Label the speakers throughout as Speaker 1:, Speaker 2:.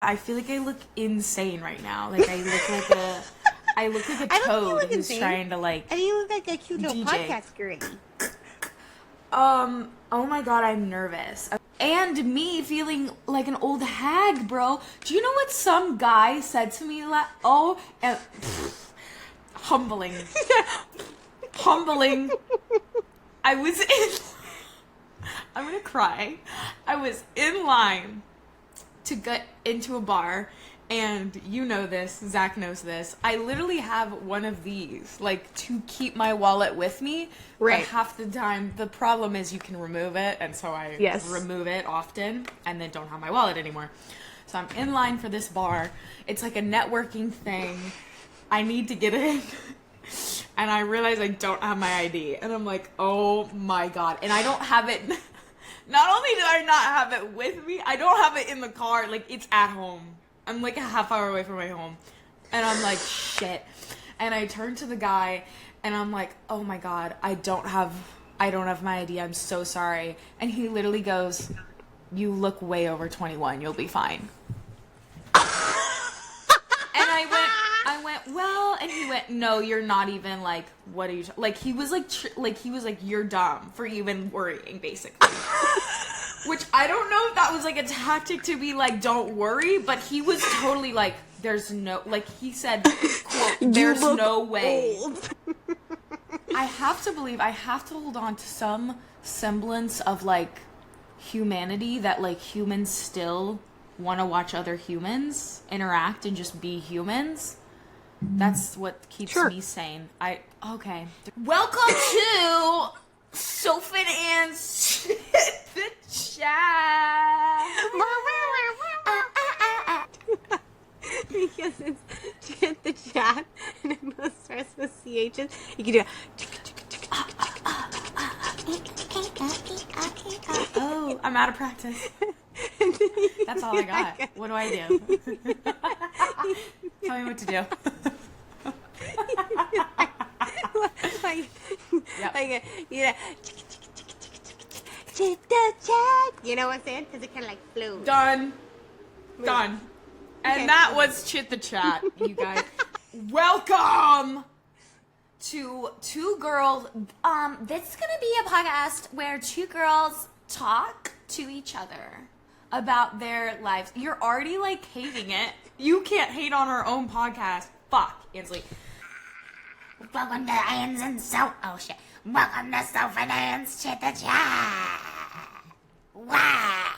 Speaker 1: I feel like I look insane right now. Like I look like a toad who's trying to like.
Speaker 2: I think you look like a cute little
Speaker 1: DJ.
Speaker 2: podcast girl.
Speaker 1: Oh my god, I'm nervous. And me feeling like an old hag, bro. Do you know what some guy said to me? Humbling. Humbling. I'm gonna cry. I was in line to get into a bar, and you know this, Zach knows this. I literally have one of these, like, to keep my wallet with me.
Speaker 2: Right.
Speaker 1: But half the time, the problem is you can remove it, and so I remove it often, and then don't have my wallet anymore. So I'm in line for this bar. It's like a networking thing. I need to get in. And I realize I don't have my ID. And I'm like, oh my god. And I don't have it. Not only did I not have it with me, I don't have it in the car. Like, it's at home. I'm like a half hour away from my home. And I'm like, shit. And I turn to the guy and I'm like, oh my god, I don't have my ID. I'm so sorry. And he literally goes, you look way over 21. You'll be fine. And I went, well, and he went, no, you're not even, like, what are you, like, he was like, you're dumb for even worrying, basically. Which I don't know if that was, like, a tactic to be like, don't worry, but he was totally like, there's no, like, he said, quote, there's no way. I have to hold on to some semblance of, like, humanity that, like, humans still want to watch other humans interact and just be humans. That's what keeps me sane. Okay. Welcome to Soph and Anne's the Chat.
Speaker 2: Because it's Chit the Chat and it both starts with CHs. You can do
Speaker 1: Oh, I'm out of practice. That's all I got. What do I do? Tell me what to do.
Speaker 2: Chit the Chat. You know what I'm saying? Because it kind of like flew.
Speaker 1: Done. And that was Chit the Chat, you guys. Welcome to Two Girls. This is gonna be a podcast where two girls talk to each other about their lives. You're already like hating it. You can't hate on our own podcast. Fuck, Ansley.
Speaker 3: Welcome to Anne's and Soph. Oh shit. Welcome to Soph and Anne's Chit the Chat. Wow.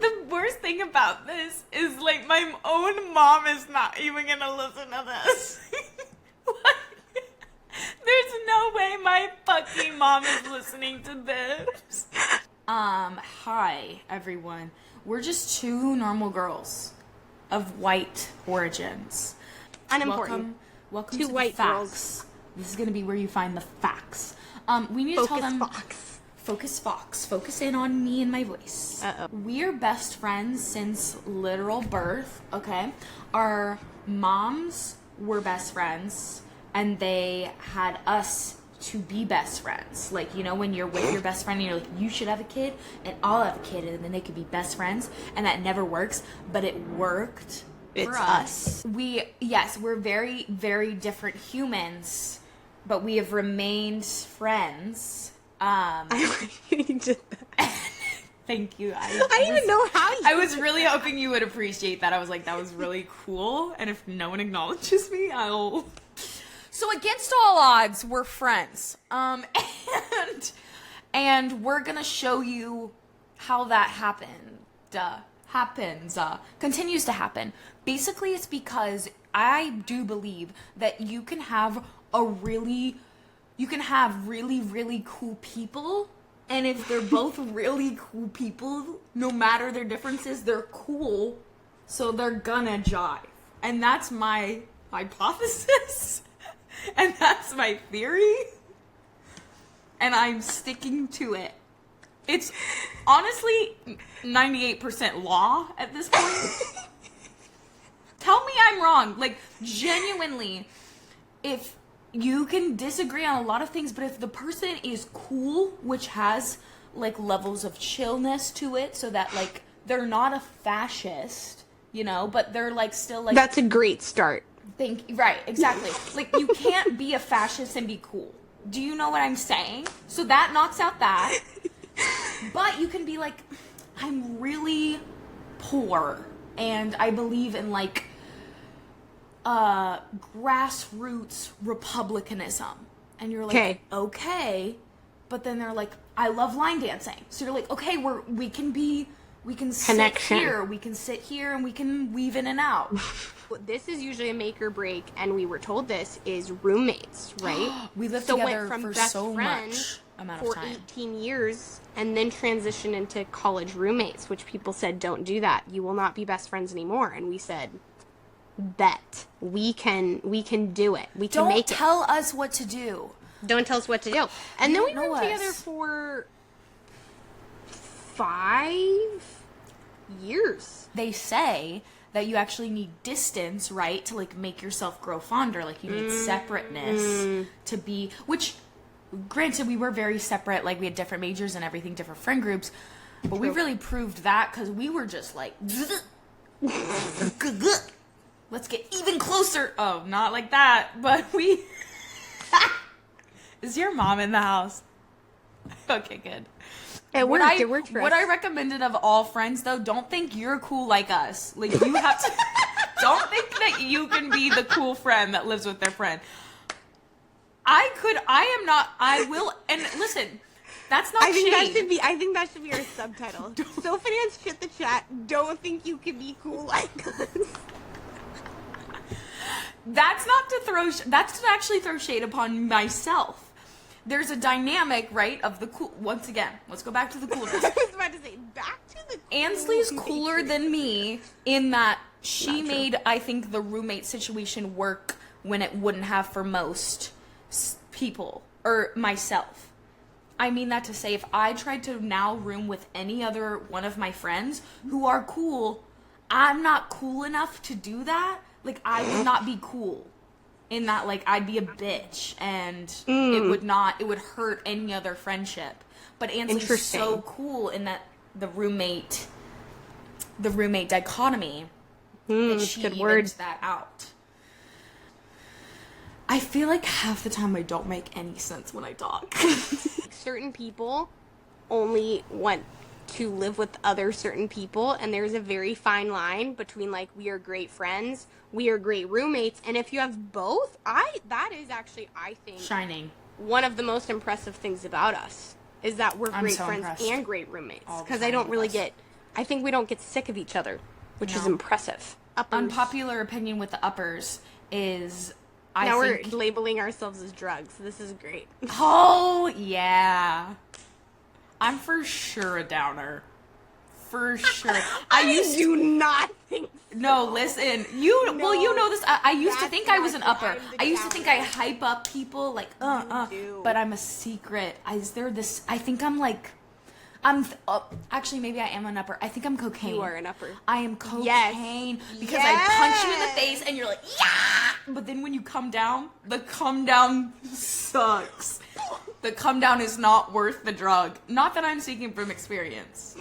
Speaker 1: The worst thing about this is like my own mom is not even gonna listen to this. There's no way my fucking mom is listening to this. Hi everyone. We're just two normal girls of white origins.
Speaker 2: Unimportant.
Speaker 1: Welcome
Speaker 2: two
Speaker 1: to
Speaker 2: white
Speaker 1: the facts.
Speaker 2: girls.
Speaker 1: This is gonna be where you find the facts. We need to tell them. Focus Fox. Focus in on me and my voice.
Speaker 2: Uh-oh.
Speaker 1: We're best friends since literal birth, okay? Our moms were best friends, and they had us to be best friends. Like, you know, when you're with your best friend and you're like, you should have a kid, and I'll have a kid, and then they could be best friends, and that never works, but it worked for us. We're very, very different humans, but we have remained friends.
Speaker 2: You did that.
Speaker 1: Thank you. I
Speaker 2: didn't even know how you
Speaker 1: I was really hoping you would appreciate that. I was like, that was really cool. And if no one acknowledges me, I'll... So against all odds, we're friends. And we're gonna show you how that continues to happen. Basically, it's because I do believe that you can have really, really cool people, and if they're both really cool people, no matter their differences, they're cool, so they're gonna jive. And that's my hypothesis, and that's my theory, and I'm sticking to it. It's honestly 98% law at this point. Tell me I'm wrong. Like, genuinely, if you can disagree on a lot of things, but if the person is cool, which has like levels of chillness to it, so that like they're not a fascist, you know, but they're like still like
Speaker 2: That's a great start.
Speaker 1: right, exactly. Like you can't be a fascist and be cool. Do you know what I'm saying? So that knocks out that. But you can be like, I'm really poor and I believe in like grassroots republicanism. And you're like, okay. But then they're like, I love line dancing. So you're like, okay, we can sit here, we can sit here and we can weave in and out.
Speaker 2: This is usually a make or break, and we were told this is roommates, right?
Speaker 1: We lived
Speaker 2: so
Speaker 1: together
Speaker 2: went from
Speaker 1: for
Speaker 2: best
Speaker 1: so
Speaker 2: friend
Speaker 1: much amount of
Speaker 2: for
Speaker 1: time.
Speaker 2: 18 years, and then transitioned into college roommates, which people said, don't do that. You will not be best friends anymore. And we said, bet. We can do it. We can make it.
Speaker 1: Don't tell us what to do.
Speaker 2: Don't tell us what to do. And then we
Speaker 1: don't know
Speaker 2: were together
Speaker 1: us.
Speaker 2: for 5 years.
Speaker 1: They say that you actually need distance, right, to like make yourself grow fonder. Like you need separateness to be, which granted we were very separate, like we had different majors and everything, different friend groups, but we really proved that because we were just like let's get even closer. Oh, not like that, but we Is your mom in the house? Okay, good.
Speaker 2: It worked for us.
Speaker 1: What I recommended of all friends, though, don't think you're cool like us. Like, you have to... Don't think that you can be the cool friend that lives with their friend. I am not... I will... And listen, that's not
Speaker 2: I think
Speaker 1: shade.
Speaker 2: I think that should be our subtitle. So fans shit the chat. Don't think you can be cool like us.
Speaker 1: That's not to throw... That's to actually throw shade upon myself. There's a dynamic, right, of the cool... Once again, let's go back to the coolness.
Speaker 2: I was about to say, back to the cool.
Speaker 1: Ansley's cooler than me in that she made, I think, the roommate situation work when it wouldn't have for most people, or myself. I mean that to say, if I tried to now room with any other one of my friends who are cool, I'm not cool enough to do that. Like, I would not be cool. In that, like, I'd be a bitch, and it would hurt any other friendship. But Ansley's so cool in that the roommate dichotomy that she evens that out. I feel like half the time I don't make any sense when I talk.
Speaker 2: Certain people only want to live with other certain people, and there's a very fine line between, like, we are great friends, we are great roommates, and if you have both, that is actually, I think,
Speaker 1: shining.
Speaker 2: One of the most impressive things about us is that we're great friends
Speaker 1: impressed.
Speaker 2: And great roommates, because I think we don't get sick of each other, which is impressive. Uppers.
Speaker 1: Unpopular opinion with the uppers is
Speaker 2: now we're labeling ourselves as drugs. This is great.
Speaker 1: Oh yeah, I'm for sure a downer. For sure. I
Speaker 2: do not think so.
Speaker 1: No, listen. You know this. I used to think I was an upper. I used to think I hype up people like but I'm a secret. I think I'm like actually maybe I am an upper. I think I'm cocaine.
Speaker 2: You are an upper.
Speaker 1: I am cocaine because I punch you in the face and you're like, yeah! But then when you come down, the come down sucks. The come down is not worth the drug. Not that I'm speaking from experience.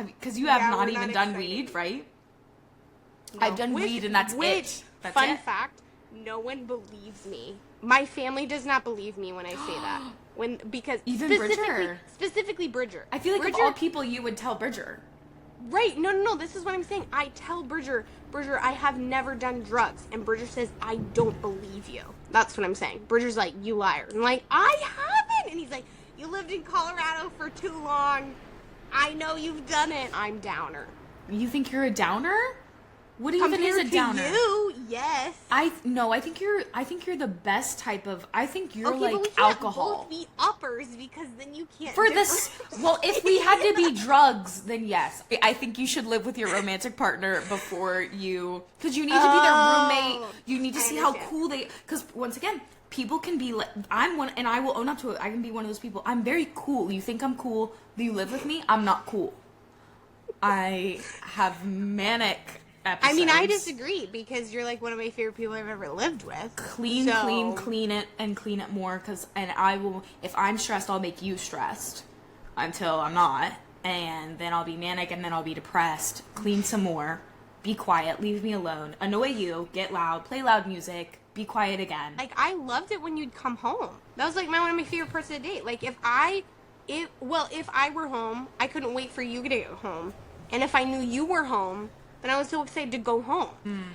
Speaker 1: Because you have not even done weed, right? No. I've done weed and that's it. That's
Speaker 2: fun fact, no one believes me. My family does not believe me when I say that. Because
Speaker 1: even Bridger.
Speaker 2: Specifically Bridger.
Speaker 1: I feel like
Speaker 2: Bridger,
Speaker 1: of all people you would tell Bridger.
Speaker 2: Right. No. This is what I'm saying. I tell Bridger, I have never done drugs. And Bridger says, I don't believe you. That's what I'm saying. Bridger's like, you liar. I'm like, I haven't. And he's like, you lived in Colorado for too long. I know you've done it. I'm downer.
Speaker 1: You think you're a downer? What even is a downer?
Speaker 2: You, yes.
Speaker 1: I think you're the best type of. I think you're like
Speaker 2: but we can't
Speaker 1: alcohol.
Speaker 2: Both be uppers because then you can't.
Speaker 1: For this, well, if we had to be drugs, then yes. I think you should live with your romantic partner before you, because you need to be their roommate. You need to see how cool they. Because once again, people can be like, I'm one, and I will own up to it. I can be one of those people. I'm very cool. You think I'm cool? Do you live with me? I'm not cool. I have manic episodes.
Speaker 2: I mean, I disagree because you're like one of my favorite people I've ever lived with.
Speaker 1: Clean it and clean it more. And I will, if I'm stressed, I'll make you stressed. until I'm not, and then I'll be manic, and then I'll be depressed, clean some more, be quiet, leave me alone, annoy you, get loud, play loud music, be quiet again.
Speaker 2: Like, I loved it when you'd come home. That was, like, one of my favorite parts of the day. Like, if I were home, I couldn't wait for you to get home. And if I knew you were home, then I was so excited to go home.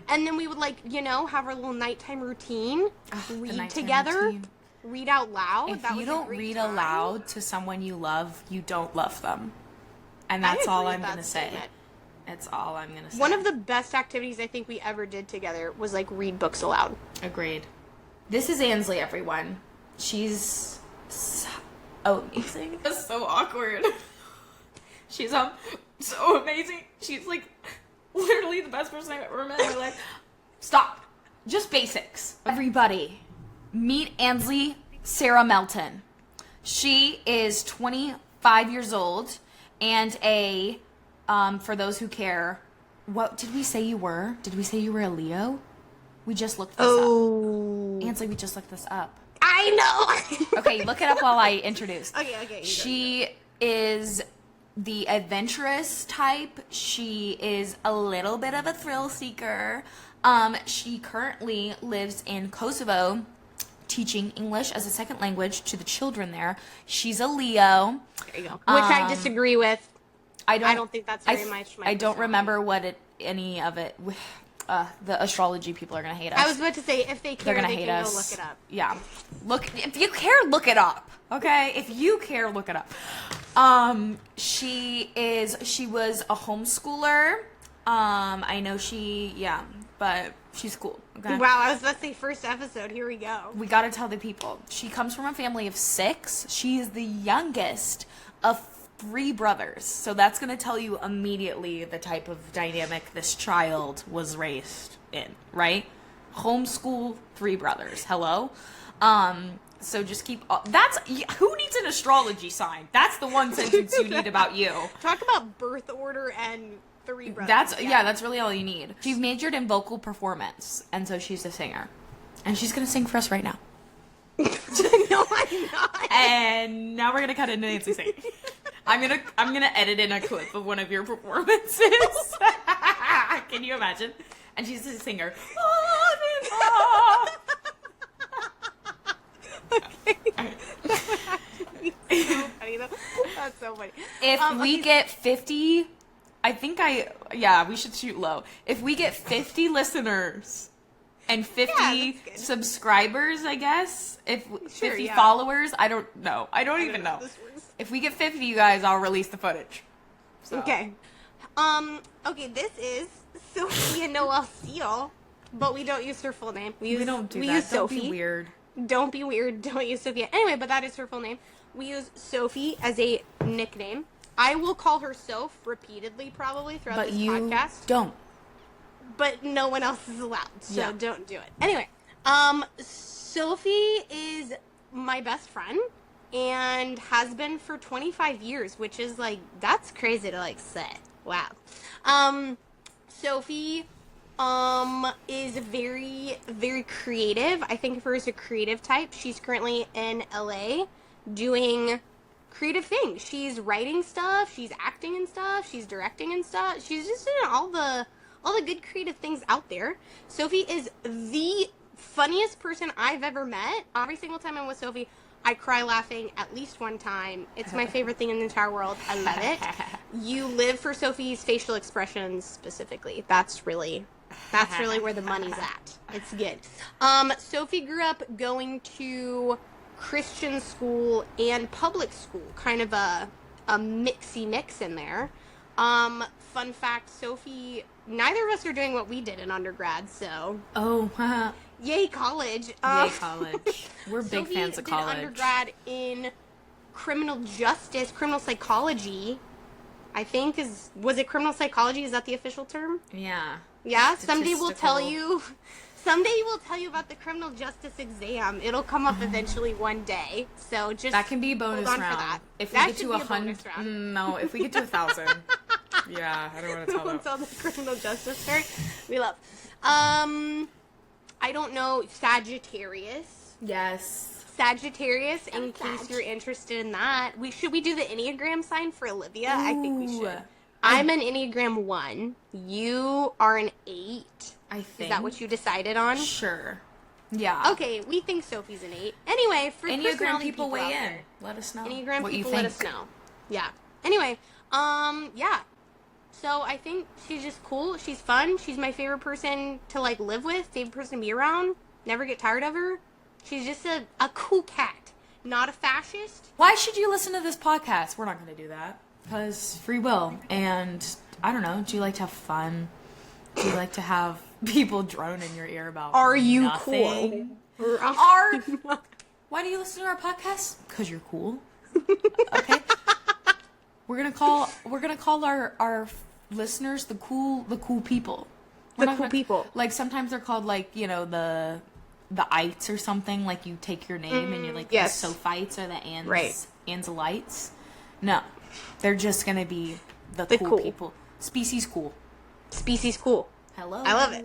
Speaker 2: And then we would, like, have our little nighttime routine, read together, routine. Read out loud.
Speaker 1: If you don't read aloud to someone you love, you don't love them. And that's all I'm going to say. That's all I'm going to say.
Speaker 2: One of the best activities I think we ever did together was, like, read books aloud.
Speaker 1: Agreed. This is Ansley, everyone. She's so amazing. That's so awkward. She's so amazing. She's, like, literally the best person I've ever met in my life. Stop. Just basics. Everybody, meet Ansley Sarah Melton. She is 25 years old and for those who care, what did we say you were? Did we say you were a Leo? We just looked this up. Ansley, we just looked this up.
Speaker 2: I know!
Speaker 1: Okay, look it up while I introduce.
Speaker 2: Okay.
Speaker 1: She is the adventurous type. She is a little bit of a thrill seeker. She currently lives in Kosovo, teaching English as a second language to the children there. She's a Leo.
Speaker 2: There you go. Which I disagree with. I don't think that's very much my
Speaker 1: I don't remember what any of it. The astrology people are gonna hate us.
Speaker 2: I was about to say, if they care,
Speaker 1: they're gonna
Speaker 2: hate
Speaker 1: us.
Speaker 2: Go look it up.
Speaker 1: Yeah, if you care, look it up. Okay, if you care, look it up. She was a homeschooler. I know but she's cool. Okay?
Speaker 2: Wow, I was about to say first episode. Here we go.
Speaker 1: We gotta tell the people. She comes from a family of 6. She is the youngest of 3 brothers. So that's going to tell you immediately the type of dynamic this child was raised in, right? Homeschool, 3 brothers. Hello? So just keep... who needs an astrology sign? That's the one sentence you need about you.
Speaker 2: Talk about birth order and 3 brothers.
Speaker 1: That's really all you need. She's majored in vocal performance, and so she's a singer. And she's going to sing for us right now.
Speaker 2: No, I'm not.
Speaker 1: And now we're going to cut into Nancy singing. I'm gonna edit in a clip of one of your performances. Can you imagine? And she's a singer.
Speaker 2: Okay. So funny though. That's so funny.
Speaker 1: If we get 50, we should shoot low. If we get 50 listeners and 50 subscribers, I guess. If 50 followers, I don't know. I don't even know. If we get 50, you guys, I'll release the footage. So.
Speaker 2: Okay. Okay, this is Sophia Noel Seal, but we don't use her full name. We don't do that. Use Sophie.
Speaker 1: Don't be weird.
Speaker 2: Don't be weird. Don't use Sophia. Anyway, but that is her full name. We use Sophie as a nickname. I will call her Soph repeatedly, probably, throughout this podcast.
Speaker 1: Don't.
Speaker 2: But no one else is allowed, so don't do it. Anyway, Sophie is my best friend. And has been for 25 years, which is, like, that's crazy to, like, say. Wow. Sophie, is very, very creative. I think of her as a creative type. She's currently in LA doing creative things. She's writing stuff, she's acting and stuff, she's directing and stuff. She's just doing all the good creative things out there. Sophie is the funniest person I've ever met. Every single time I'm with Sophie, I cry laughing at least one time. It's my favorite thing in the entire world. I love it. You live for Sophie's facial expressions specifically. That's really where the money's at. It's good. Sophie grew up going to Christian school and public school, kind of a mixy mix in there. Fun fact, Sophie, neither of us are doing what we did in undergrad, so.
Speaker 1: Oh,
Speaker 2: yay college.
Speaker 1: Yay college. We're big
Speaker 2: Sophie
Speaker 1: fans of college.
Speaker 2: Did undergrad in criminal psychology. I think was it criminal psychology? Is that the official term?
Speaker 1: Yeah.
Speaker 2: Yeah. Someday we'll tell you about the criminal justice exam. It'll come up eventually one day. So just
Speaker 1: that can be a bonus
Speaker 2: hold on
Speaker 1: round.
Speaker 2: For that.
Speaker 1: If we get to 100, no. If we get to 1,000, yeah, I don't want to tell them.
Speaker 2: Tell the criminal justice part. We love. I don't know, Sagittarius.
Speaker 1: Yes.
Speaker 2: Sagittarius, in case you're interested in that. Should we do the Enneagram sign for Olivia? I think we should. I'm an Enneagram 1. You are an 8.
Speaker 1: I think.
Speaker 2: Is that what you decided on?
Speaker 1: Sure. Yeah.
Speaker 2: Okay, we think Sophie's an 8. Anyway, for
Speaker 1: Enneagram
Speaker 2: personality
Speaker 1: people weigh
Speaker 2: out
Speaker 1: in.
Speaker 2: there,
Speaker 1: Let us know.
Speaker 2: Enneagram
Speaker 1: what
Speaker 2: people
Speaker 1: you think.
Speaker 2: let us know. Yeah. Anyway, yeah. So I think she's just cool. She's fun. She's my favorite person to like live with. Favorite person to be around. Never get tired of her. She's just a cool cat. Not a fascist.
Speaker 1: Why should you listen to this podcast? We're not going to do that. Because free will. And, I don't know, do you like to have fun? Do you like to have people drone in your ear about
Speaker 2: Are you
Speaker 1: nothing?
Speaker 2: cool?
Speaker 1: Why do you listen to our podcast? Because you're cool. Okay? We're gonna call our listeners the cool people.
Speaker 2: People.
Speaker 1: Like sometimes they're called like, you know, the ites or something, like you take your name and you're like
Speaker 2: yes.
Speaker 1: the Sophites or the
Speaker 2: Right.
Speaker 1: Anselites. No. They're just gonna be the cool people. Species cool.
Speaker 2: Species cool.
Speaker 1: Hello.
Speaker 2: I love it.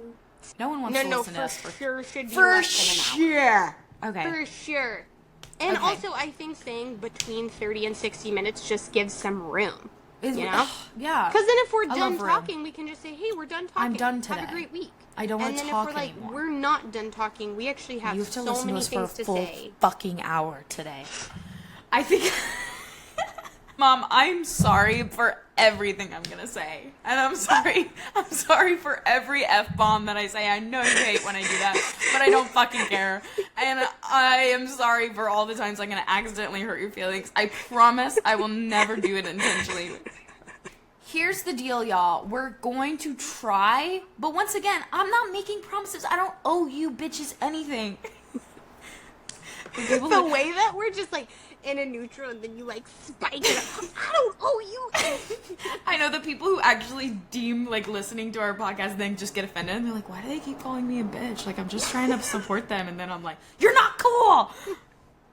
Speaker 1: No one wants to listen to us
Speaker 2: for sure should be
Speaker 1: for
Speaker 2: less than an hour.
Speaker 1: sure. Okay.
Speaker 2: For sure. And
Speaker 1: Okay.
Speaker 2: also, I think saying between 30 and 60 minutes just gives some room.
Speaker 1: Is-
Speaker 2: You know?
Speaker 1: Yeah.
Speaker 2: Because then if we're
Speaker 1: I
Speaker 2: done
Speaker 1: love room.
Speaker 2: talking, we can just say, hey, we're done talking.
Speaker 1: I'm done
Speaker 2: Have
Speaker 1: today.
Speaker 2: a great week.
Speaker 1: I don't want
Speaker 2: And
Speaker 1: to
Speaker 2: then
Speaker 1: talk
Speaker 2: if we're like,
Speaker 1: anymore.
Speaker 2: we're not done talking, we actually have
Speaker 1: You have to
Speaker 2: so
Speaker 1: listen to
Speaker 2: many
Speaker 1: us for a
Speaker 2: things to
Speaker 1: full
Speaker 2: say.
Speaker 1: fucking hour today. I think, Mom, I'm sorry for everything I'm gonna say, and I'm sorry for every f-bomb that I say. I know you hate when I do that, but I don't fucking care. And I am sorry for all the times I'm gonna accidentally hurt your feelings. I promise I will never do it intentionally. Here's the deal, y'all. We're going to try, but once again, I'm not making promises. I don't owe you bitches anything.
Speaker 2: The way that we're just like in a neutral and then you like spike it up. I don't owe you anything.
Speaker 1: I know the people who actually deem like listening to our podcast then just get offended and they're like, why do they keep calling me a bitch? Like, I'm just trying to support them, and then I'm like, you're not cool.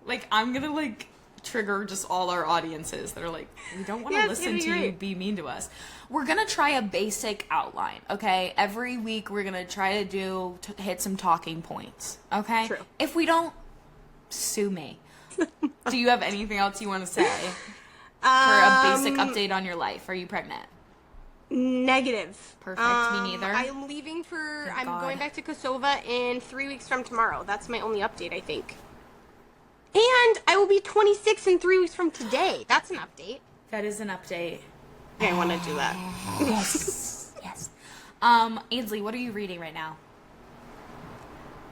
Speaker 1: Like, I'm gonna like trigger just all our audiences that are like, we don't want to listen to you be mean to us. We're gonna try a basic outline, okay? Every week we're gonna try to hit some talking points, okay?
Speaker 2: True.
Speaker 1: If we don't, sue me. Do you have anything else you want to say for a basic update on your life? Are you pregnant?
Speaker 2: Negative.
Speaker 1: Perfect. Me neither.
Speaker 2: I'm leaving for.
Speaker 1: Thank
Speaker 2: I'm
Speaker 1: God.
Speaker 2: going back to Kosovo in 3 weeks from tomorrow. That's my only update, I think. And I will be 26 in 3 weeks from today. That's an update.
Speaker 1: That is an update.
Speaker 2: I want to do that.
Speaker 1: Yes. Ainsley, what are you reading right now?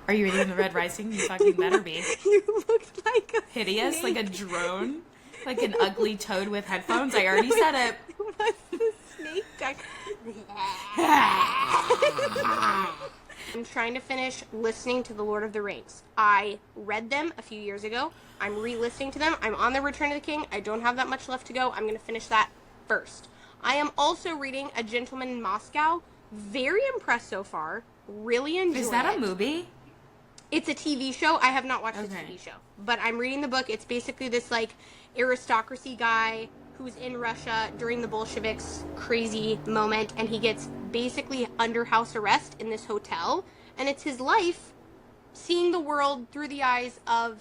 Speaker 1: Are you reading The Red Rising? You fucking better be.
Speaker 2: You look like a
Speaker 1: Hideous,
Speaker 2: snake.
Speaker 1: like a drone, like an ugly toad with headphones. I already said it.
Speaker 2: What's the snake duck? I'm trying to finish listening to The Lord of the Rings. I read them a few years ago. I'm re-listening to them. I'm on the Return of the King. I don't have that much left to go. I'm going to finish that first. I am also reading A Gentleman in Moscow. Very impressed so far. Really enjoyed it.
Speaker 1: Is that a movie?
Speaker 2: It's a TV show. I have not watched the
Speaker 1: Okay.
Speaker 2: TV show, but I'm reading the book. It's basically this like aristocracy guy who's in Russia during the Bolsheviks' crazy moment, and he gets basically under house arrest in this hotel, and it's his life seeing the world through the eyes of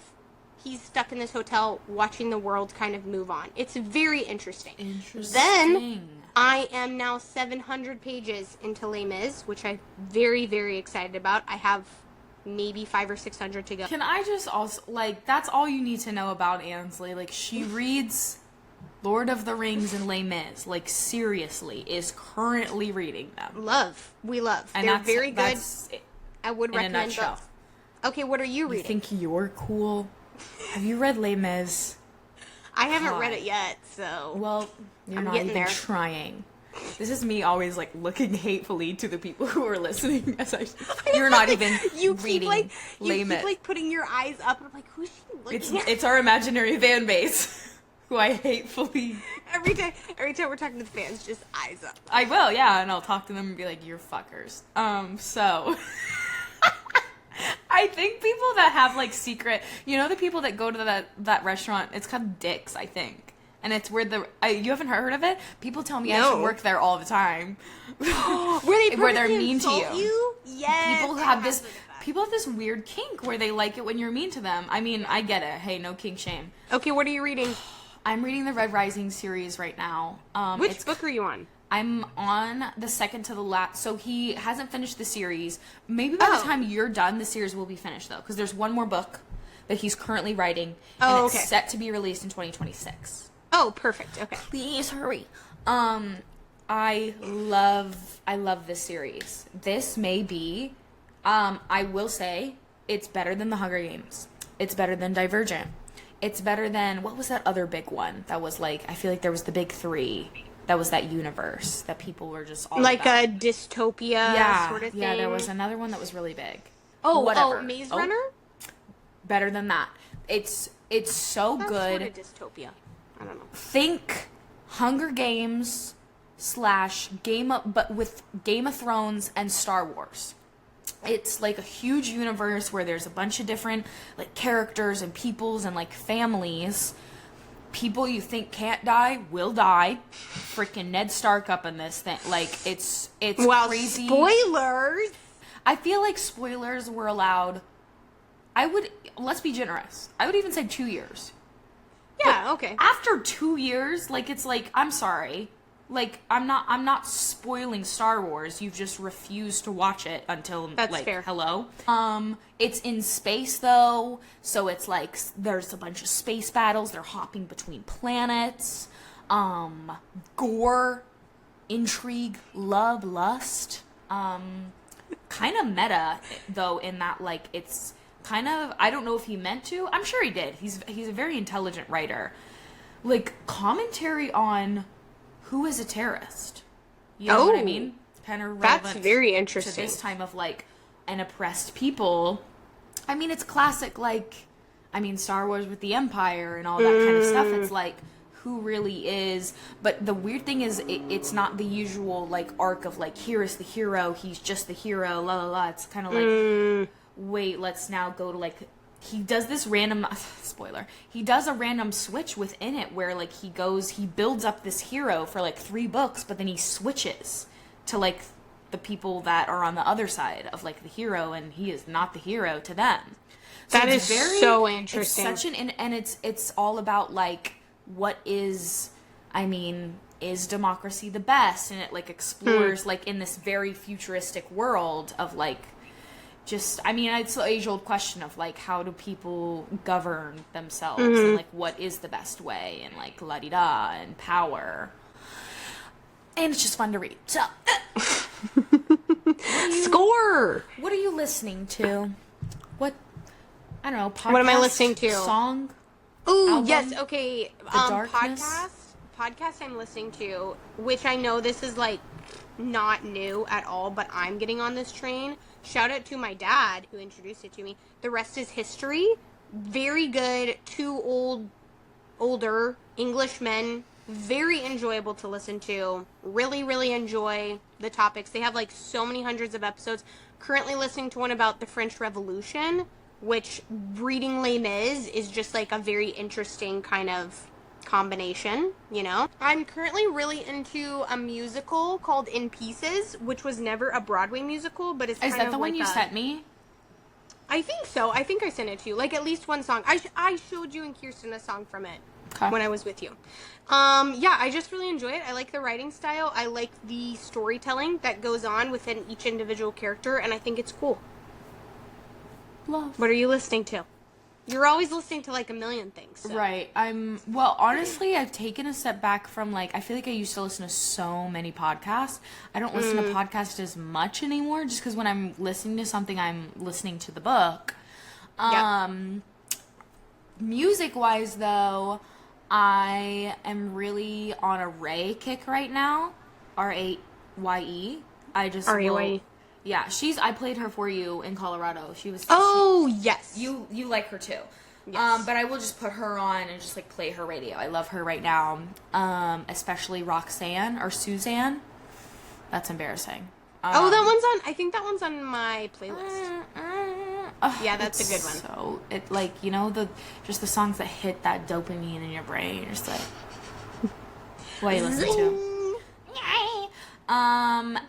Speaker 2: he's stuck in this hotel watching the world kind of move on. It's very interesting. Then I am now 700 pages into Les Mis, which I'm very, very excited about. I have maybe 500 or 600 to go.
Speaker 1: Can I just also, like, that's all you need to know about Ansley. Like, she reads Lord of the Rings and Les Mis. Like, seriously, is currently reading them.
Speaker 2: We love.
Speaker 1: And
Speaker 2: They're very good.
Speaker 1: That's
Speaker 2: I would
Speaker 1: in a
Speaker 2: recommend
Speaker 1: nutshell.
Speaker 2: both. Okay, what are you
Speaker 1: You
Speaker 2: reading?
Speaker 1: think you're cool? Have you read Les Mis?
Speaker 2: I haven't
Speaker 1: God.
Speaker 2: read it yet, so.
Speaker 1: Well, you're
Speaker 2: I'm
Speaker 1: not
Speaker 2: getting
Speaker 1: even
Speaker 2: there.
Speaker 1: trying. This is me always like looking hatefully to the people who are listening. As you're not even
Speaker 2: you
Speaker 1: reading
Speaker 2: keep like
Speaker 1: Les
Speaker 2: you
Speaker 1: Mis.
Speaker 2: keep like putting your eyes up, and I'm like, who's she looking at?
Speaker 1: It's our imaginary fan base who I hatefully.
Speaker 2: Every time we're talking to the fans, just eyes up.
Speaker 1: I will, yeah, and I'll talk to them and be like, "You're fuckers." So. I think people that have like secret, you know, the people that go to that restaurant, it's called Dick's, I think. And it's where you haven't heard of it? People tell me I should work there all the time.
Speaker 2: Where they're
Speaker 1: purposely
Speaker 2: mean to you? Yes.
Speaker 1: People who have this people have this weird kink where they like it when you're mean to them. I mean, I get it. Hey, no kink shame.
Speaker 2: Okay, what are you reading?
Speaker 1: I'm reading the Red Rising series right now.
Speaker 2: Which book are you on?
Speaker 1: I'm on the second to the last. So he hasn't finished the series. Maybe by the time you're done, the series will be finished, though. Because there's one more book that he's currently writing. And it's set to be released in 2026.
Speaker 2: Oh, perfect. Okay.
Speaker 1: Please hurry. I love this series. This may be, I will say, it's better than The Hunger Games. It's better than Divergent. It's better than, what was that other big one? That was like, I feel like there was the big three. That was that universe that people were just all
Speaker 2: like
Speaker 1: about.
Speaker 2: A dystopia sort of thing.
Speaker 1: Yeah, there was another one that was really big.
Speaker 2: Oh, Maze Runner?
Speaker 1: Better than that. It's so
Speaker 2: That's
Speaker 1: good.
Speaker 2: Sort of dystopia. I don't know.
Speaker 1: Think Hunger Games but with Game of Thrones and Star Wars. It's like a huge universe where there's a bunch of different like characters and peoples and like families. People you think can't die will die. Freaking Ned Stark up in this thing. Like it's crazy.
Speaker 2: Spoilers.
Speaker 1: I feel like spoilers were allowed. Let's be generous. I would even say 2 years.
Speaker 2: Yeah,
Speaker 1: But
Speaker 2: okay.
Speaker 1: After 2 years, like it's like, I'm sorry. Like I'm not spoiling Star Wars. You've just refused to watch it until
Speaker 2: That's
Speaker 1: like
Speaker 2: fair.
Speaker 1: Hello. It's in space though, so it's like there's a bunch of space battles. They're hopping between planets. Gore, intrigue, love, lust. Kind of meta though in that like it's kind of, I don't know if he meant to. I'm sure he did. He's a very intelligent writer. Like commentary on who is a terrorist? You know what I mean? It's kind of relevant.
Speaker 2: That's very interesting.
Speaker 1: To this time of like an oppressed people. I mean, it's classic. Like, I mean, Star Wars with the Empire and all that kind of stuff. It's like who really is. But the weird thing is, it's not the usual like arc of like here is the hero. He's just the hero. La la la. It's kind of like wait. Let's now go to like. He does this random spoiler. He does a random switch within it where like he builds up this hero for like 3 books, but then he switches to like the people that are on the other side of like the hero, and he is not the hero to them. So
Speaker 2: that is so interesting.
Speaker 1: It's such and it's all about like what is, I mean, is democracy the best? And it like explores like in this very futuristic world of like. Just, I mean, it's the age-old question of, like, how do people govern themselves? And, like, what is the best way? And, like, la-di-da and power. And it's just fun to read. So,
Speaker 2: Score!
Speaker 1: What are you listening to? What, I don't know, podcast?
Speaker 2: What am I listening to?
Speaker 1: Song?
Speaker 2: Ooh,
Speaker 1: Album?
Speaker 2: yes, okay.
Speaker 1: Darkness?
Speaker 2: Podcast I'm listening to, which I know this is, like, not new at all, but I'm getting on this train. Shout out to my dad who introduced it to me. The Rest is History. Very good. 2 older English men. Very enjoyable to listen to. Really, really enjoy the topics. They have like so many hundreds of episodes. Currently listening to one about the French Revolution, which reading Les Mis is just like a very interesting kind of combination, you know? I'm currently really into a musical called In Pieces, which was never a Broadway musical, but it's kind of like
Speaker 1: Is that the one you sent me?
Speaker 2: I think so. I think I sent it to you. Like at least one song. I showed you and Kirsten a song from it when I was with you. Yeah, I just really enjoy it. I like the writing style. I like the storytelling that goes on within each individual character, and I think it's cool.
Speaker 1: Love.
Speaker 2: What are you listening to? You're always listening to like a million things. So.
Speaker 1: Right. Well, honestly, I've taken a step back from like, I feel like I used to listen to so many podcasts. I don't listen to podcasts as much anymore just because when I'm listening to something, I'm listening to the book. Music-wise, though, I am really on a Ray kick right now. R-A-Y-E.
Speaker 2: R-A-Y-E.
Speaker 1: Yeah, I played her for you in Colorado.
Speaker 2: Yes.
Speaker 1: You like her too.
Speaker 2: Yes.
Speaker 1: But I will just put her on and just like play her radio. I love her right now. Especially Roxanne or Suzanne. That's embarrassing.
Speaker 2: that one's on. I think that one's on my playlist. Yeah, that's a good one.
Speaker 1: So it like, you know, the songs that hit that dopamine in your brain. You're just like, what you listen to?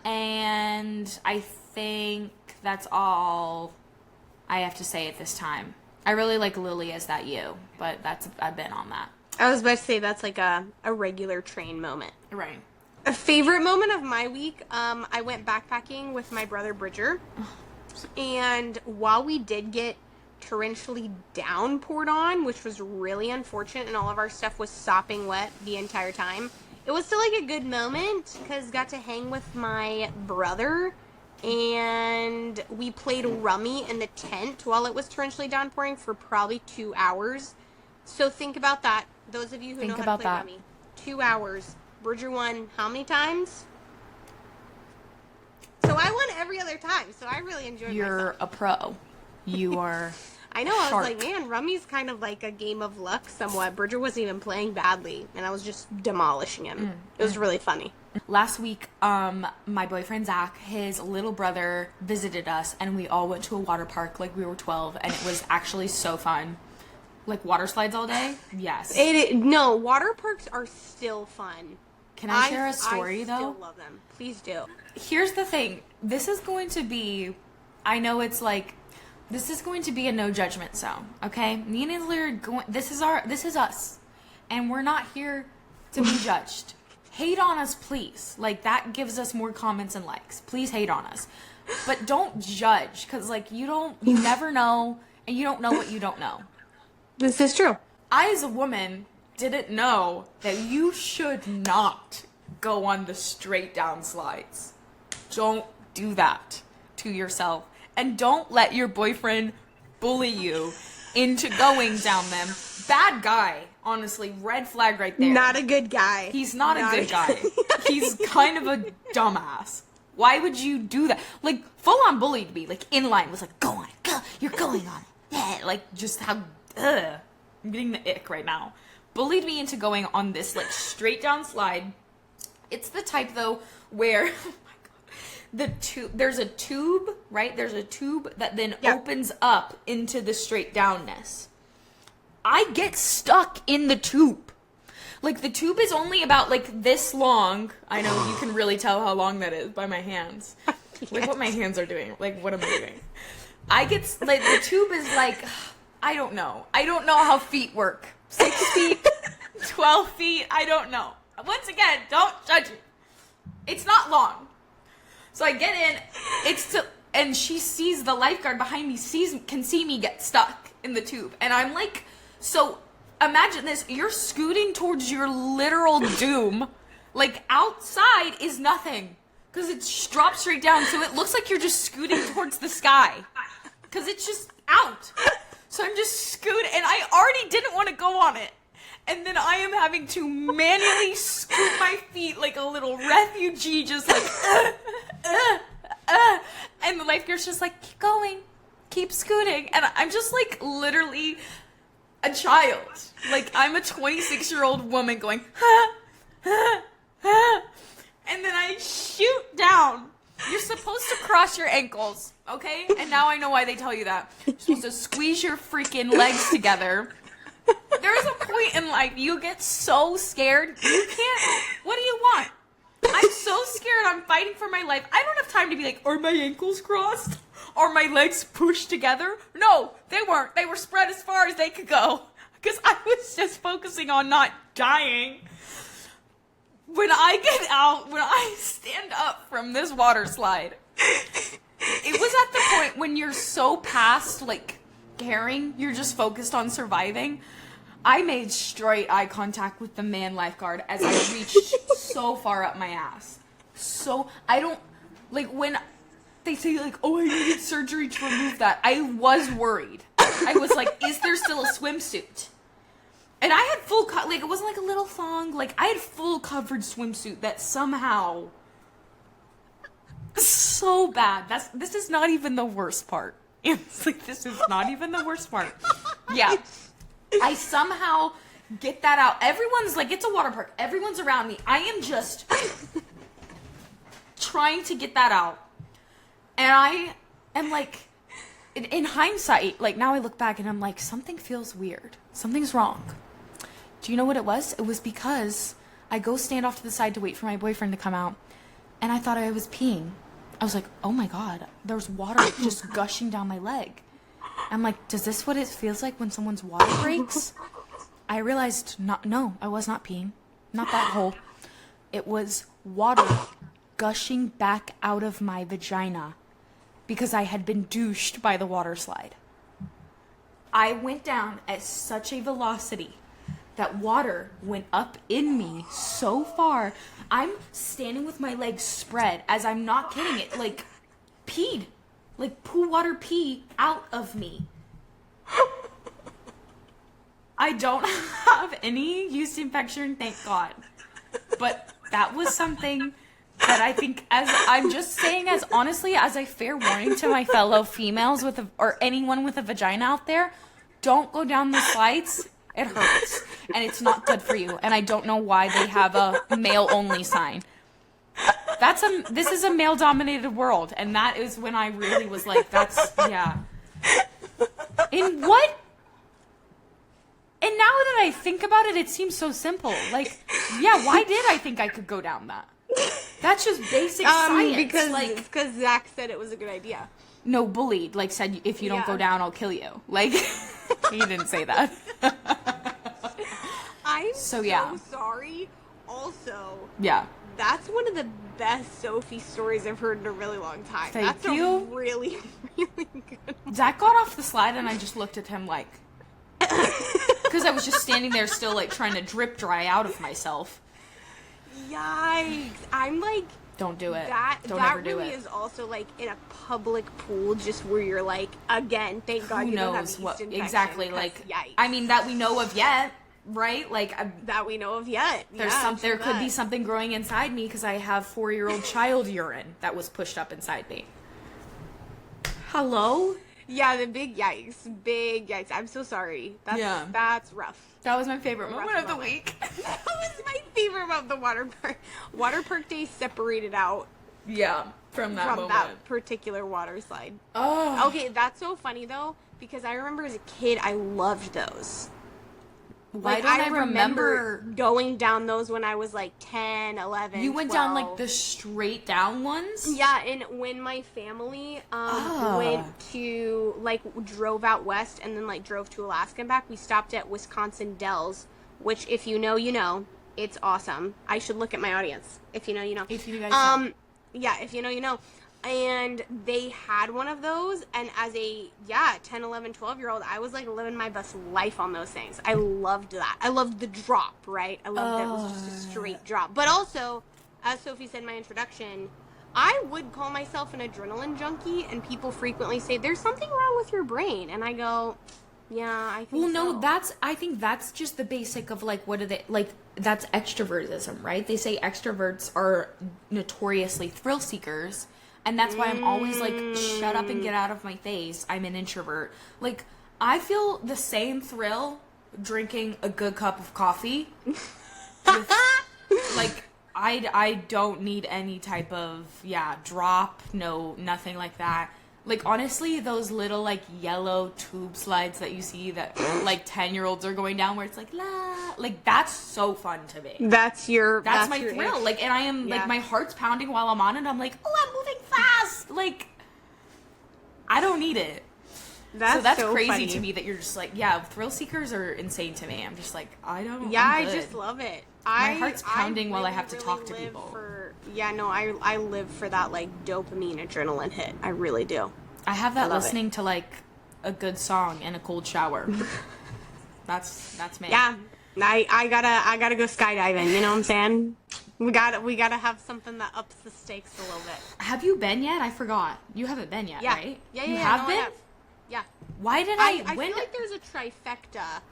Speaker 1: And I think that's all I have to say it this time. I really like Lily as that you, but I've been on that.
Speaker 2: I was about to say that's like a regular train moment.
Speaker 1: Right.
Speaker 2: A favorite moment of my week, I went backpacking with my brother Bridger. And while we did get torrentially downpoured on, which was really unfortunate, and all of our stuff was sopping wet the entire time, it was still like a good moment because got to hang with my brother, and we played rummy in the tent while it was torrentially downpouring for probably 2 hours. So think about that. Those of you who know how to play rummy. 2 hours. Bridger won how many times? So I won every other time, so I really enjoyed myself.
Speaker 1: You're a pro. You are.
Speaker 2: I know, I was like, man, Rummy's kind of like a game of luck somewhat. Bridger wasn't even playing badly, and I was just demolishing him. It was really funny.
Speaker 1: Last week, my boyfriend Zach, his little brother visited us, and we all went to a water park like we were 12, and it was actually so fun. Like water slides all day? Yes.
Speaker 2: No, water parks are still fun.
Speaker 1: Can I share a story, though?
Speaker 2: I still love them. Please do.
Speaker 1: Here's the thing. This is going to be, I know it's like, this is going to be a no judgment zone, okay? Me and Izzy are going, this is us. And we're not here to be judged. Hate on us, please. Like, that gives us more comments and likes. Please hate on us. But don't judge, because, like, you never know, and you don't know what you don't know.
Speaker 2: This is true.
Speaker 1: I, as a woman, didn't know that you should not go on the straight down slides. Don't do that to yourself. And don't let your boyfriend bully you into going down them. Bad guy, honestly. Red flag right there.
Speaker 2: Not a good guy.
Speaker 1: He's not a good guy. He's kind of a dumbass. Why would you do that? Like, full on bullied me. Like, in line. Was like, go on it. Go. You're going on it. Yeah. Like, just how, I'm getting the ick right now. Bullied me into going on this, like, straight down slide. It's the type, though, where, oh my God, there's a tube, right? There's a tube that then opens up into the straight downness. I get stuck in the tube. Like, the tube is only about, like, this long. I know you can really tell how long that is by my hands. Yes. Like, what my hands are doing. Like, what am I doing? Like, the tube is, like, I don't know. I don't know how feet work. 6 feet, 12 feet, I don't know. Once again, don't judge me. It's not long. So I get in, and she sees the lifeguard behind me, can see me get stuck in the tube. And I'm like, so imagine this, you're scooting towards your literal doom. Like, outside is nothing. Because it's dropped straight down, so it looks like you're just scooting towards the sky. Because it's just out. So I'm just scooting, and I already didn't want to go on it. And then I am having to manually scoot my feet like a little refugee, just like, and the lifeguard's just like, keep going, keep scooting. And I'm just like literally a child. Like, I'm a 26-year-old woman going, and then I shoot down. You're supposed to cross your ankles, okay? And now I know why they tell you that. You're supposed to squeeze your freaking legs together. There's a point in life you get so scared, you can't. What do you want? I'm so scared. I'm fighting for my life. I don't have time to be like, are my ankles crossed? Are my legs pushed together? No, they weren't. They were spread as far as they could go. Because I was just focusing on not dying. When I get out, when I stand up from this water slide, it was at the point when you're so past, like, caring, you're just focused on surviving. I made straight eye contact with the man lifeguard as I reached so far up my ass. So, I don't, like, when they say, like, oh, I needed surgery to remove that, I was worried. I was like, is there still a swimsuit? And I had full, like, it wasn't like a little thong, like, I had full coverage swimsuit that somehow, so bad. This is not even the worst part. It's like, this is not even the worst part. Yeah. I somehow get that out. Everyone's like, it's a water park. Everyone's around me. I am just trying to get that out. And I am like, in hindsight, like, now I look back and I'm like, something feels weird. Something's wrong. Do you know what it was? It was because I go stand off to the side to wait for my boyfriend to come out, and I thought I was peeing. I was like, oh my God, there's water just gushing down my leg. I'm like, does this what it feels like when someone's water breaks? I realized, no, I was not peeing. Not that hole. It was water gushing back out of my vagina because I had been douched by the water slide. I went down at such a velocity that water went up in me so far. I'm standing with my legs spread as I'm not kidding it, like peed. Like poo water pee out of me. I don't have any yeast infection, thank God. But that was something that I think, as I'm just saying, as honestly as a fair warning to my fellow females or anyone with a vagina out there, don't go down the slides. It hurts, and it's not good for you. And I don't know why they have a male only sign. This is a male dominated world, and that is when I really was like, yeah. In what? And now that I think about it, it seems so simple. Like, yeah, why did I think I could go down that? That's just basic science.
Speaker 2: Because Zach said it was a good idea.
Speaker 1: No, bullied. Like, said, if you don't go down, I'll kill you. Like, he didn't say that.
Speaker 2: I'm so sorry. Also, that's one of the best Sophie stories I've heard in a really long time.
Speaker 1: Thank
Speaker 2: you.
Speaker 1: A
Speaker 2: really, really good one.
Speaker 1: Zach got off the slide, and I just looked at him like... Because I was just standing there still, like, trying to drip dry out of myself.
Speaker 2: Yikes. I'm like...
Speaker 1: Don't do it.
Speaker 2: Don't ever do it. That really is also, like, in a public pool, just where you're like, again, thank God you don't have yeast infection.
Speaker 1: Exactly, like,
Speaker 2: yikes.
Speaker 1: I mean, that we know of yet, right? Like...
Speaker 2: that we know of yet.
Speaker 1: There could be something growing inside me, because I have 4-year-old child urine that was pushed up inside me. Hello?
Speaker 2: Yeah, the big yikes. Big yikes. I'm so sorry. That's rough.
Speaker 1: That was my favorite moment of the week.
Speaker 2: That was my favorite about the water park. Water park day separated out.
Speaker 1: Yeah, from that
Speaker 2: particular water slide.
Speaker 1: Oh.
Speaker 2: Okay, that's so funny though, because I remember as a kid I loved those.
Speaker 1: Why don't I remember
Speaker 2: going down those when I was like 10, 11,
Speaker 1: You went
Speaker 2: 12.
Speaker 1: down like the straight down ones?
Speaker 2: Yeah, and when my family went to, like, drove out west and then, like, drove to Alaska and back, we stopped at Wisconsin Dells, which, if you know, you know. It's awesome. I should look at my audience. If you know, you know.
Speaker 1: If you guys know.
Speaker 2: Yeah, if you know, you know. And they had one of those, and as a 10, 11, 12-year-old, I was like living my best life on those things. I loved that. I loved the drop, right? I loved that it was just a straight drop. But also, as Sophie said in my introduction, I would call myself an adrenaline junkie, and people frequently say, there's something wrong with your brain. And I go, yeah, I think so.
Speaker 1: I think that's just the basic of, like, what do they, like, that's extrovertism, right? They say extroverts are notoriously thrill seekers. And that's why I'm always like, shut up and get out of my face. I'm an introvert. Like, I feel the same thrill drinking a good cup of coffee. Like, I don't need any type of, drop. No, nothing like that. Like, honestly, those little, like, yellow tube slides that you see that, like, 10-year-olds are going down where it's like, la. Like, that's so fun to me.
Speaker 2: That's
Speaker 1: my thrill. Itch. Like, and I am, like, my heart's pounding while I'm on it. I'm like, oh, I'm moving fast. Like, I don't need it. That's so crazy
Speaker 2: funny
Speaker 1: to me that you're just like, thrill seekers are insane to me. I'm just like, I don't.
Speaker 2: Yeah, I just love it.
Speaker 1: My heart's pounding while I have to talk to people.
Speaker 2: I live for that, like, dopamine adrenaline hit. I really do.
Speaker 1: I have that listening to, like, a good song in a cold shower. That's me.
Speaker 2: Yeah. I gotta go skydiving, you know what I'm saying? We gotta have something that ups the stakes a little bit.
Speaker 1: Have you been yet? I forgot. You haven't been yet, right?
Speaker 2: Yeah,
Speaker 1: you have been?
Speaker 2: Yeah.
Speaker 1: Why did
Speaker 2: I feel like there's a trifecta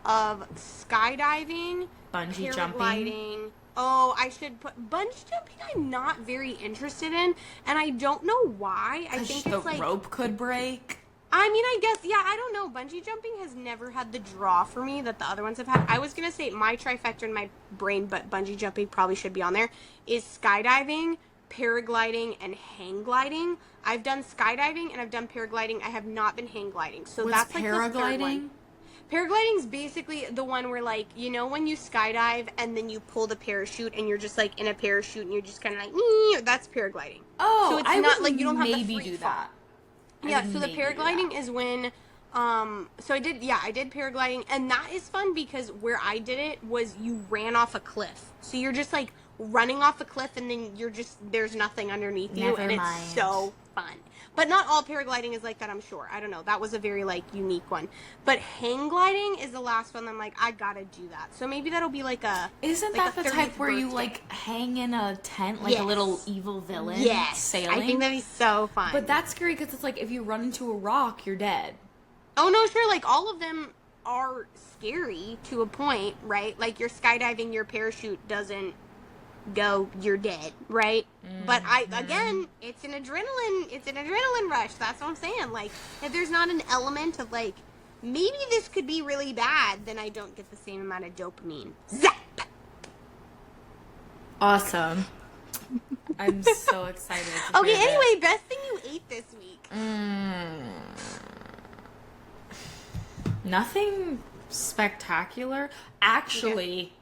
Speaker 2: of skydiving,
Speaker 1: bungee jumping.
Speaker 2: Oh, I should put bungee jumping. I'm not very interested in, and I don't know why. I think it's like
Speaker 1: the rope could break.
Speaker 2: I mean, I guess, I don't know. Bungee jumping has never had the draw for me that the other ones have had. I was going to say my trifecta in my brain, but bungee jumping probably should be on there, is skydiving, paragliding, and hang gliding. I've done skydiving and I've done paragliding. I have not been hang gliding. So that's like the third one. Paragliding is basically the one where, like, you know when you skydive and then you pull the parachute and you're just, like, in a parachute and you're just kind of like, that's paragliding.
Speaker 1: Oh,
Speaker 2: so it's
Speaker 1: I
Speaker 2: not
Speaker 1: would
Speaker 2: like you don't have
Speaker 1: maybe
Speaker 2: the free
Speaker 1: do
Speaker 2: fall.
Speaker 1: that.
Speaker 2: Yeah, so the paragliding is when So I did paragliding, and that is fun because where I did it was you ran off a cliff. So you're just like running off a cliff, and then there's nothing underneath you,
Speaker 1: Never
Speaker 2: and
Speaker 1: mind.
Speaker 2: it's so fun. But not all paragliding is like that, I'm sure. I don't know. That was a very like unique one. But hang gliding is the last one that I'm like, I gotta do that. So maybe that'll be like a
Speaker 1: Isn't
Speaker 2: like
Speaker 1: that
Speaker 2: a
Speaker 1: the type
Speaker 2: 30th
Speaker 1: where you
Speaker 2: birthday.
Speaker 1: like hang in a tent like a
Speaker 2: Yes.
Speaker 1: little evil villain
Speaker 2: Yes,
Speaker 1: sailing?
Speaker 2: I think that'd be so fun.
Speaker 1: But that's scary because it's like if you run into a rock, you're dead.
Speaker 2: Oh no, sure. Like all of them are scary to a point, right? Like you're skydiving, your parachute doesn't go, you're dead, right? But again, it's an adrenaline rush. That's what I'm saying. Like if there's not an element of like maybe this could be really bad, then I don't get the same amount of dopamine. Zap.
Speaker 1: Awesome. I'm so excited. To
Speaker 2: Okay.
Speaker 1: hear that.
Speaker 2: Anyway, best thing you ate this week.
Speaker 1: Nothing spectacular. Actually,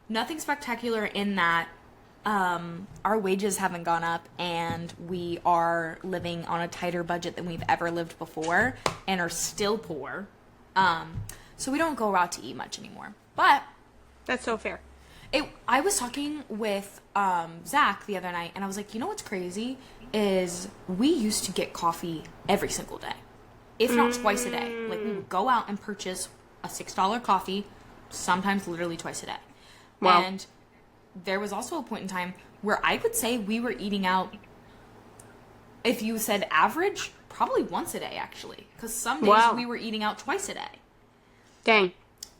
Speaker 1: nothing spectacular in that our wages haven't gone up and we are living on a tighter budget than we've ever lived before and are still poor. So we don't go out to eat much anymore. But
Speaker 2: That's so fair.
Speaker 1: I was talking with Zach the other night and I was like, you know what's crazy is we used to get coffee every single day. If not twice a day. Like, we would go out and purchase a $6 coffee, sometimes literally twice a day.
Speaker 2: Wow.
Speaker 1: And there was also a point in time where I would say we were eating out, if you said average, probably once a day, actually. Because some days
Speaker 2: Wow.
Speaker 1: we were eating out twice a day.
Speaker 2: Dang.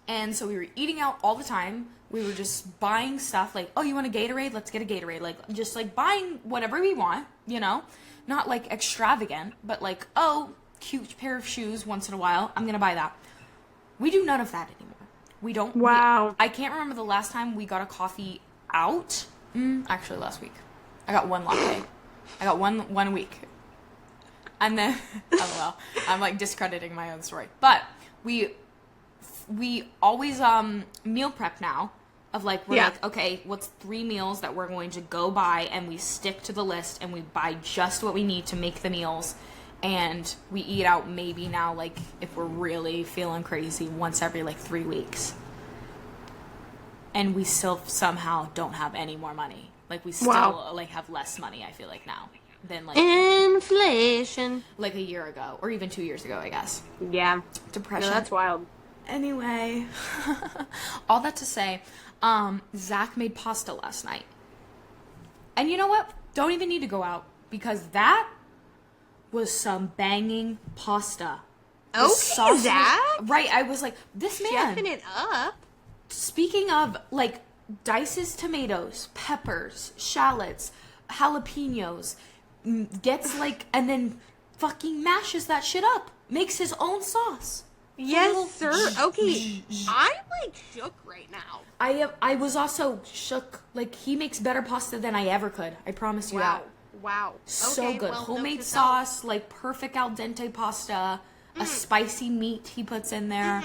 Speaker 1: And so we were eating out all the time. We were just buying stuff like, oh, you want a Gatorade? Let's get a Gatorade. Like, just like buying whatever we want, you know? Not like extravagant, but like, oh, cute pair of shoes once in a while. I'm going to buy that. We do none of that anymore. We don't.
Speaker 2: Wow.
Speaker 1: I can't remember the last time we got a coffee out. Actually, last week. I got one latte. I got one week. And then, oh well, I'm like discrediting my own story. But we always meal prep now. Of like, we're like, okay, what's 3 meals that we're going to go buy, and we stick to the list and we buy just what we need to make the meals. And we eat out maybe now, like, if we're really feeling crazy, once every, like, 3 weeks. And we still somehow don't have any more money. Like, we still, like, have less money, I feel like, now. Than, like,
Speaker 2: Inflation.
Speaker 1: like a year ago. Or even 2 years ago, I guess.
Speaker 2: Yeah.
Speaker 1: Depression.
Speaker 2: No, that's wild.
Speaker 1: Anyway. All that to say, Zach made pasta last night. And you know what? Don't even need to go out. Because that was some banging pasta. The
Speaker 2: Okay,
Speaker 1: sauce was-
Speaker 2: Zach.
Speaker 1: Right, I was like, this man.
Speaker 2: Chefing it up.
Speaker 1: Speaking of, like, dices tomatoes, peppers, shallots, jalapenos, gets, like, and then fucking mashes that shit up. Makes his own sauce.
Speaker 2: Yes, sir. Okay, I'm like shook right now.
Speaker 1: I was also shook. Like, he makes better pasta than I ever could. I promise you that.
Speaker 2: Wow.
Speaker 1: So
Speaker 2: Okay,
Speaker 1: good.
Speaker 2: well,
Speaker 1: Homemade
Speaker 2: note to self.
Speaker 1: sauce, like perfect al dente pasta, a spicy meat he puts in there.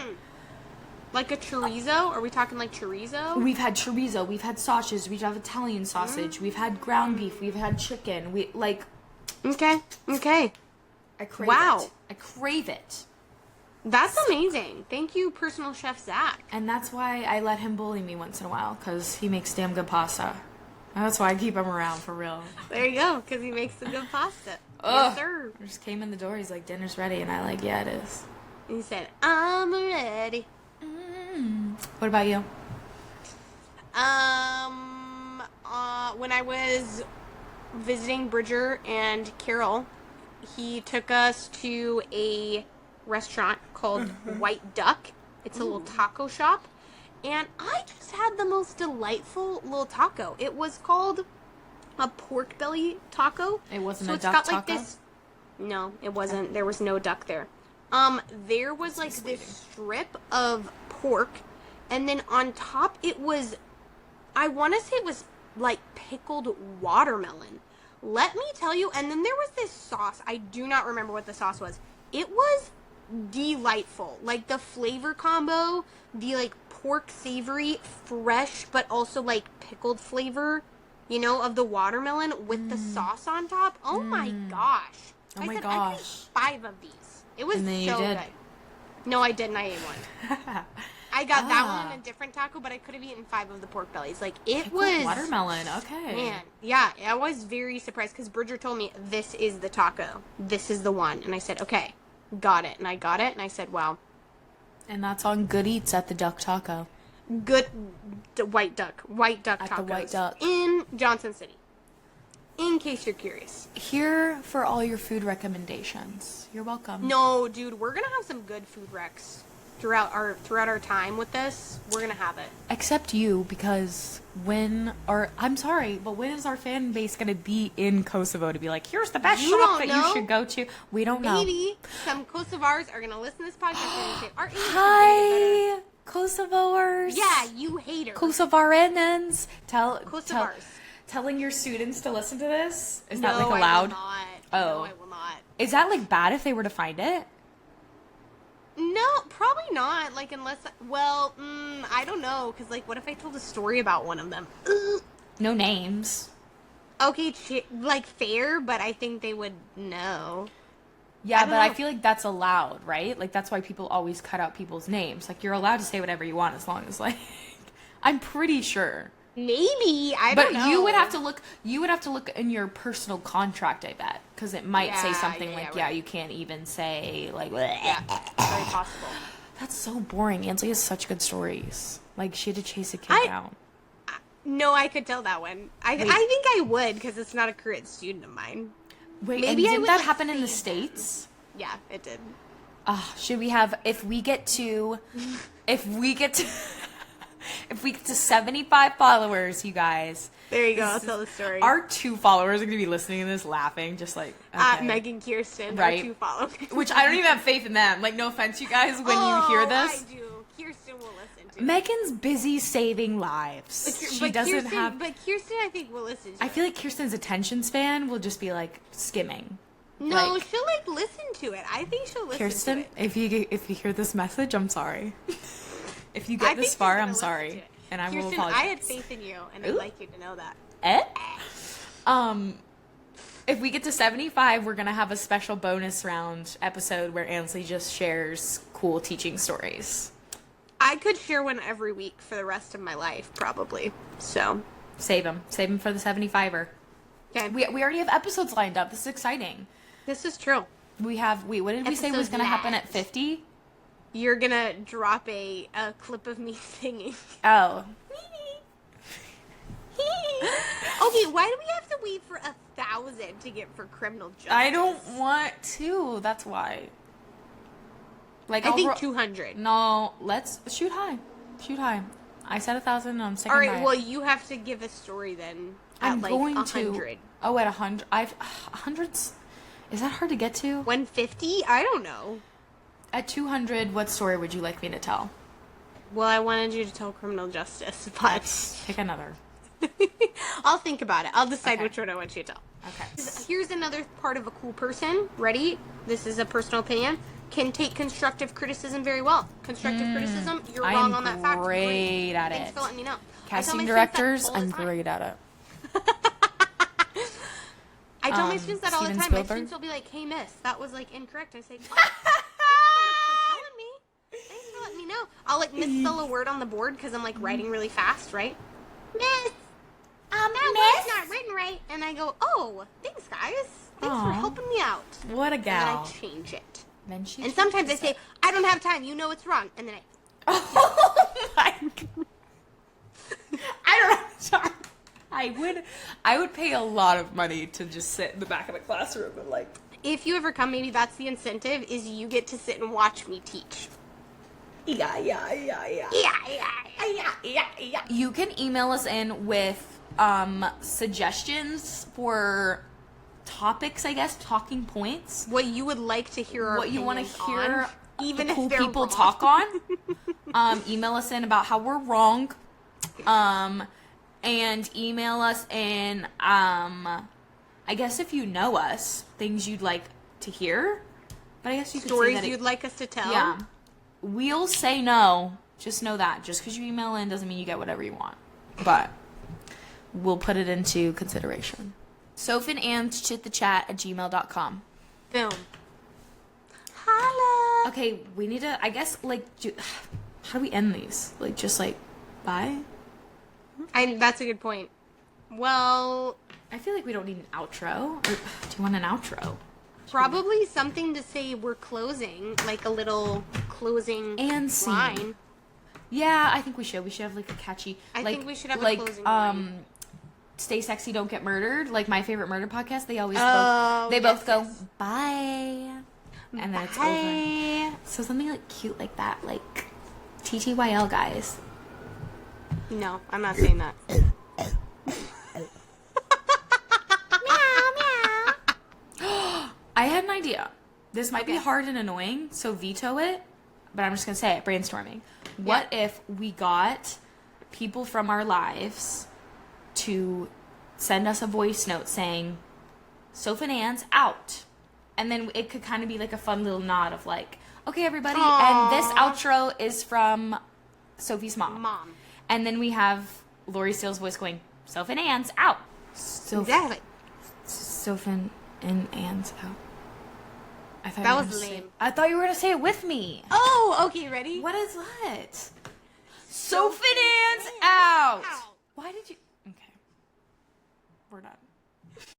Speaker 2: Like a chorizo? Are we talking like chorizo?
Speaker 1: We've had chorizo, we've had sausages, we've had Italian sausage, we've had ground beef, we've had chicken. We like
Speaker 2: Okay.
Speaker 1: I crave
Speaker 2: Wow.
Speaker 1: it. I crave it.
Speaker 2: That's amazing. Thank you, personal chef Zach.
Speaker 1: And that's why I let him bully me once in a while, because he makes damn good pasta. And that's why I keep him around, for real.
Speaker 2: There you go, because he makes the good pasta.
Speaker 1: Ugh.
Speaker 2: Yes, sir.
Speaker 1: I just came in the door, he's like, dinner's ready, and I like, yeah, it is.
Speaker 2: And he said, I'm ready.
Speaker 1: What about you?
Speaker 2: When I was visiting Bridger and Carol, he took us to a restaurant called White Duck. It's a little taco shop. And I just had the most delightful little taco. It was called a pork belly taco.
Speaker 1: It wasn't
Speaker 2: so
Speaker 1: a
Speaker 2: it's
Speaker 1: duck
Speaker 2: got like
Speaker 1: taco?
Speaker 2: this. No, it wasn't. There was no duck there. There was like this strip of pork, and then on top it was, I want to say it was like pickled watermelon. Let me tell you, and then there was this sauce. I do not remember what the sauce was. It was delightful. Like the flavor combo, the like pork savory, fresh, but also like pickled flavor, you know, of the watermelon with the sauce on top. Oh my gosh.
Speaker 1: Oh
Speaker 2: I
Speaker 1: my
Speaker 2: said
Speaker 1: gosh.
Speaker 2: I could eat 5 of these. It was
Speaker 1: And then you
Speaker 2: so
Speaker 1: did.
Speaker 2: good. No, I didn't. I ate one. I got that one in a different taco, but I could have eaten 5 of the pork bellies. Like, it was...
Speaker 1: watermelon, okay.
Speaker 2: Man, yeah, I was very surprised because Bridger told me, this is the taco. This is the one. And I said, okay, got it. And I got it, and I said, wow.
Speaker 1: And that's on Good Eats at the Duck Taco.
Speaker 2: Good White Duck
Speaker 1: At
Speaker 2: tacos.
Speaker 1: the White Duck.
Speaker 2: In Johnson City. In case you're curious.
Speaker 1: Here for all your food recommendations. You're welcome.
Speaker 2: No, dude, we're going to have some good food recs. Throughout our time with this, we're gonna have it.
Speaker 1: Except you, because I'm sorry, but when is our fan base gonna be in Kosovo to be like, here's the best shop that you should go to? We don't know.
Speaker 2: Maybe some Kosovars are gonna listen to this podcast and say, our English
Speaker 1: Hi, Kosovoers.
Speaker 2: Yeah, you haters.
Speaker 1: Kosovarenans.
Speaker 2: Kosovars.
Speaker 1: Telling your students to listen to this? Is that
Speaker 2: No,
Speaker 1: like allowed?
Speaker 2: I will not.
Speaker 1: Oh.
Speaker 2: No, I will not.
Speaker 1: Is that like bad if they were to find it?
Speaker 2: No, probably not. Like, unless, I don't know. Because, like, what if I told a story about one of them?
Speaker 1: No names.
Speaker 2: Okay, like, fair, but I think they would know.
Speaker 1: Yeah, but I feel like that's allowed, right? Like, that's why people always cut out people's names. Like, you're allowed to say whatever you want as long as, like, I'm pretty sure.
Speaker 2: Maybe, I don't know.
Speaker 1: But you would have to look in your personal contract, I bet. Because it might say something right. You can't even say, like,
Speaker 2: yeah, very possible.
Speaker 1: That's so boring. Ansley has such good stories. Like, she had to chase a kid down.
Speaker 2: No, I could tell that one. I think I would, because it's not a current student of mine.
Speaker 1: Wait, maybe didn't that happen in the States?
Speaker 2: Yeah, it did.
Speaker 1: Should we have, if we get to 75 followers, you guys.
Speaker 2: There you go. I'll tell the story.
Speaker 1: Our 2 followers are going to be listening to this laughing, just like, okay.
Speaker 2: Meg and Kirsten,
Speaker 1: right?
Speaker 2: Our 2 followers.
Speaker 1: Which I don't even have faith in them. Like, no offense, you guys, when you hear this.
Speaker 2: I do. Kirsten will listen to
Speaker 1: Megan's busy saving lives. She doesn't have...
Speaker 2: But Kirsten, I think, will listen to
Speaker 1: I feel like Kirsten's attention span will just be, like, skimming.
Speaker 2: No, she'll, like, listen to it. I think she'll listen
Speaker 1: Kirsten,
Speaker 2: to it.
Speaker 1: if you hear this message, I'm sorry. If you get this far, I'm sorry. And I will apologize.
Speaker 2: I had faith in you, and I'd like you to know that.
Speaker 1: If we get to 75, we're going to have a special bonus round episode where Ansley just shares cool teaching stories.
Speaker 2: I could share one every week for the rest of my life, probably. So.
Speaker 1: Save them for the 75er.
Speaker 2: Okay.
Speaker 1: We already have episodes lined up. This is exciting.
Speaker 2: This is true.
Speaker 1: What did we say was going to happen at 50?
Speaker 2: You're going to drop a clip of me singing.
Speaker 1: Oh.
Speaker 2: Okay, why do we have to wait for 1,000 to get for criminal justice?
Speaker 1: I don't want to. That's why. Like,
Speaker 2: I think 200.
Speaker 1: No, let's shoot high. Shoot high. I said 1,000. I'm sticking by it.
Speaker 2: All right. Well, you have to give a story then.
Speaker 1: I'm
Speaker 2: like
Speaker 1: going
Speaker 2: 100.
Speaker 1: to. Oh, at 100. 100's. Is that hard to get to?
Speaker 2: 150? I don't know.
Speaker 1: At 200, what story would you like me to tell?
Speaker 2: Well, I wanted you to tell criminal justice, but
Speaker 1: pick another.
Speaker 2: I'll think about it. I'll decide which one I want you to tell.
Speaker 1: Okay.
Speaker 2: Here's another part of a cool person. Ready? This is a personal opinion. Can take constructive criticism very well. Constructive criticism, you're wrong on that fact.
Speaker 1: I'm great at it.
Speaker 2: Thanks for letting me know.
Speaker 1: Casting directors, I'm great at it.
Speaker 2: I tell my students that all the
Speaker 1: Steven
Speaker 2: time.
Speaker 1: Spielberg?
Speaker 2: My students will be like, hey, miss, that was, like, incorrect. I say, what? Thanks for letting me know. I'll, like, misspell a word on the board because I'm, like, writing really fast, right? Miss, that word's not written right. And I go, oh, thanks, guys. Thanks for helping me out.
Speaker 1: What a gal.
Speaker 2: And then I change it.
Speaker 1: Then she
Speaker 2: and sometimes I say, I don't have time. You know it's wrong. And then
Speaker 1: Oh, my God. I don't have time. I would pay a lot of money to just sit in the back of the classroom and like.
Speaker 2: If you ever come, maybe that's the incentive, is you get to sit and watch me teach.
Speaker 1: Yeah. You can email us in with suggestions for topics, I guess, talking points.
Speaker 2: What you would like to hear our
Speaker 1: what you want to hear
Speaker 2: on, even
Speaker 1: cool
Speaker 2: if they're
Speaker 1: people
Speaker 2: wrong.
Speaker 1: talk on. Email us in about how we're wrong. And email us in, I guess if you know us, things you'd like to hear. But I guess you could
Speaker 2: stories
Speaker 1: say that
Speaker 2: you'd like us to tell.
Speaker 1: Yeah. We'll say no. Just know that. Just because you email in doesn't mean you get whatever you want. But we'll put it into consideration. Soph and Ann chitthechat@gmail.com.
Speaker 2: Boom. Holla!
Speaker 1: Okay, we need to, I guess, like, how do we end these? Like, just like, bye?
Speaker 2: That's a good point. Well,
Speaker 1: I feel like we don't need an outro. Or, do you want an outro?
Speaker 2: probably something to say we're closing, like a little closing
Speaker 1: And scene.
Speaker 2: line.
Speaker 1: Yeah, I think we should. We should have like a catchy.
Speaker 2: I
Speaker 1: like,
Speaker 2: think we should have a
Speaker 1: like,
Speaker 2: closing line.
Speaker 1: Stay Sexy, Don't Get Murdered. Like my favorite murder podcast. They always both go bye, and then it's over. So something like cute like that, like TTYL guys.
Speaker 2: No, I'm not saying that.
Speaker 1: I had an idea. This might be hard and annoying, so veto it. But I'm just gonna say it. Brainstorming. What if we got people from our lives to send us a voice note saying, Soph and Anne's out. And then it could kind of be like a fun little nod of like, okay, everybody, and this outro is from Sophie's mom. And then we have Lori Steele's voice going, Soph and Anne's out.
Speaker 2: Exactly.
Speaker 1: Soph and Anne's out. I thought
Speaker 2: That was lame.
Speaker 1: I thought you were going to say it with me.
Speaker 2: Oh, okay, ready?
Speaker 1: What is that? Soph and Anne's out. Why did you... Okay. We're done.